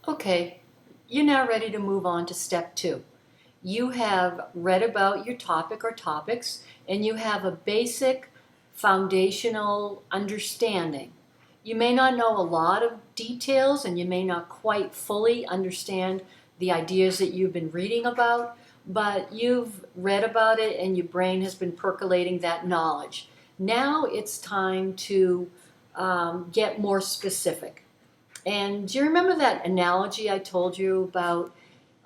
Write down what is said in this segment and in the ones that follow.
Okay, you're now ready to move on to step two. You have read about your topic or topics, and you have a basic foundational understanding. You may not know a lot of details, and you may not quite fully understand the ideas that you've been reading about, but you've read about it and your brain has been percolating that knowledge. Now it's time to get more specific. And do you remember that analogy I told you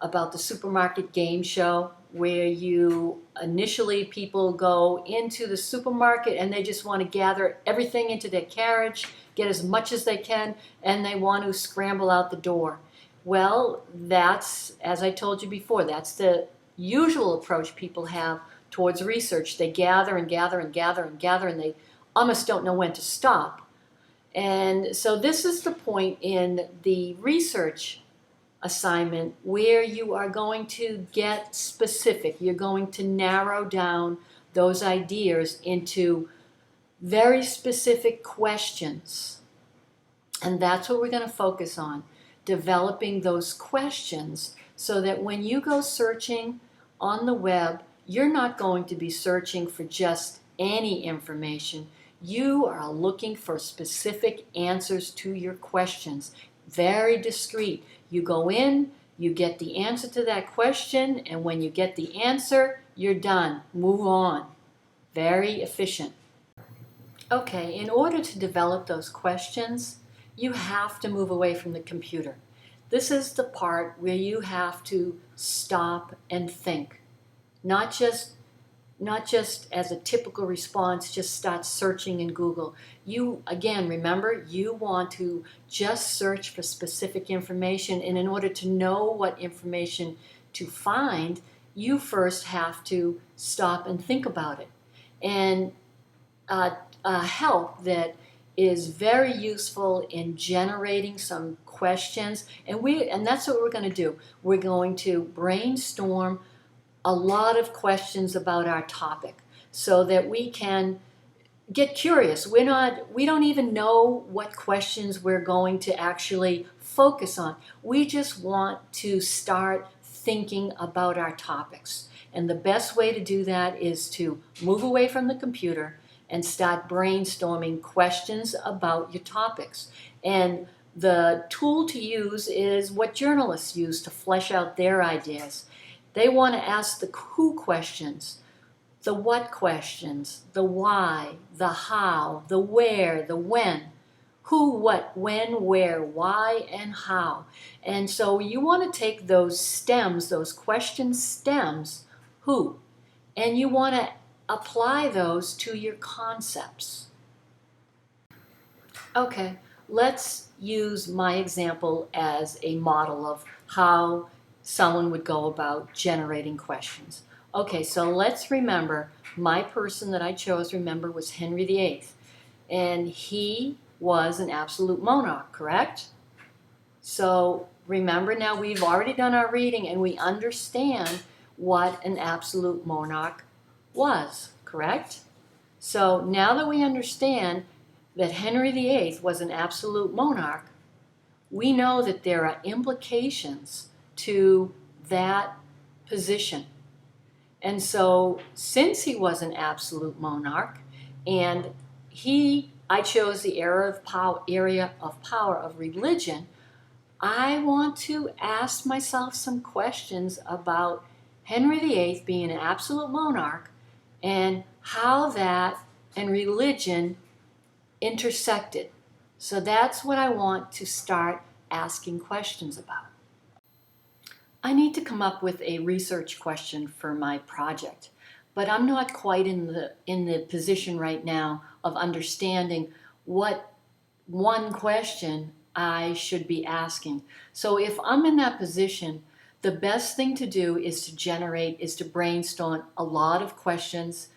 about the supermarket game show where you initially people go into the supermarket and they just want to gather everything into their carriage, get as much as they can, and they want to scramble out the door. Well, that's, as I told you before, that's the usual approach people have towards research. They gather and gather and gather and gather, and they almost don't know when to stop. And so this is the point in the research assignment where you are going to get specific. You're going to narrow down those ideas into very specific questions. And that's what we're going to focus on, developing those questions so that when you go searching on the web, you're not going to be searching for just any information. You are looking for specific answers to your questions. Very discreet. You go in, you get the answer to that question, and when you get the answer, you're done. Move on. Very efficient. Okay, in order to develop those questions, you have to move away from the computer. This is the part where you have to stop and think. Not just as a typical response, just start searching in Google. You, again, remember, you want to just search for specific information, and in order to know what information to find, you first have to stop and think about it. And help that is very useful in generating some questions, and that's what we're going to do. We're going to brainstorm a lot of questions about our topic so that we can get curious. We don't even know what questions we're going to actually focus on. We just want to start thinking about our topics. And the best way to do that is to move away from the computer and start brainstorming questions about your topics. And the tool to use is what journalists use to flesh out their ideas. They want to ask the who questions, the what questions, the why, the how, the where, the when. Who, what, when, where, why, and how. And so you want to take those stems, those question stems, who, and you want to apply those to your concepts. Okay, let's use my example as a model of how someone would go about generating questions. Okay, so let's remember, my person that I chose, remember, was Henry VIII. And he was an absolute monarch, correct? So remember, now we've already done our reading and we understand what an absolute monarch was, correct? So now that we understand that Henry VIII was an absolute monarch, we know that there are implications to that position. And so since he was an absolute monarch, and I chose the area of power of religion, I want to ask myself some questions about Henry VIII being an absolute monarch and how that and religion intersected. So that's what I want to start asking questions about. I need to come up with a research question for my project, but I'm not quite in the position right now of understanding what one question I should be asking. So if I'm in that position, the best thing to do is to brainstorm a lot of questions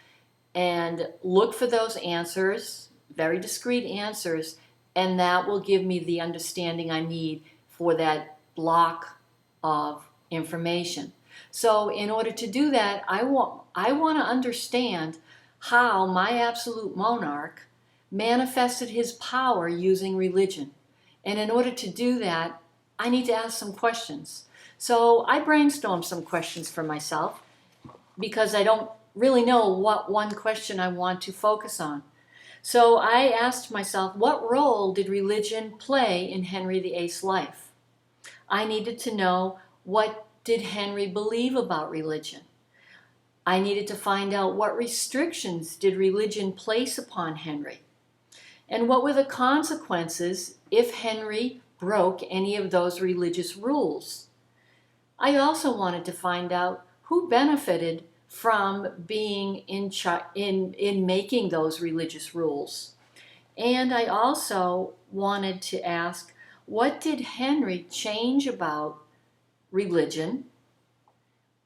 and look for those answers, very discrete answers, and that will give me the understanding I need for that block of information. So in order to do that, I want to understand how my absolute monarch manifested his power using religion. And in order to do that, I need to ask some questions. So I brainstormed some questions for myself because I don't really know what one question I want to focus on. So I asked myself, what role did religion play in Henry VIII's life? I needed to know, what did Henry believe about religion? I needed to find out, what restrictions did religion place upon Henry? And what were the consequences if Henry broke any of those religious rules? I also wanted to find out who benefited from being in making those religious rules. And I also wanted to ask, what did Henry change about religion?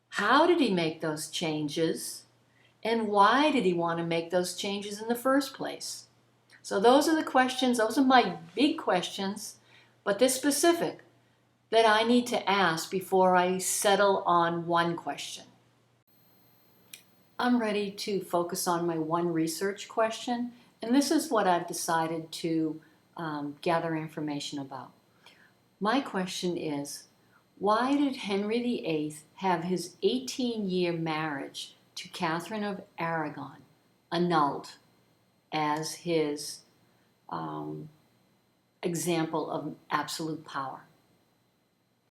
How did he make those changes? And why did he want to make those changes in the first place? So those are the questions, those are my big questions, but they're specific, that I need to ask before I settle on one question. I'm ready to focus on my one research question, and this is what I've decided to gather information about. My question is, why did Henry VIII have his 18-year marriage to Catherine of Aragon annulled as his example of absolute power?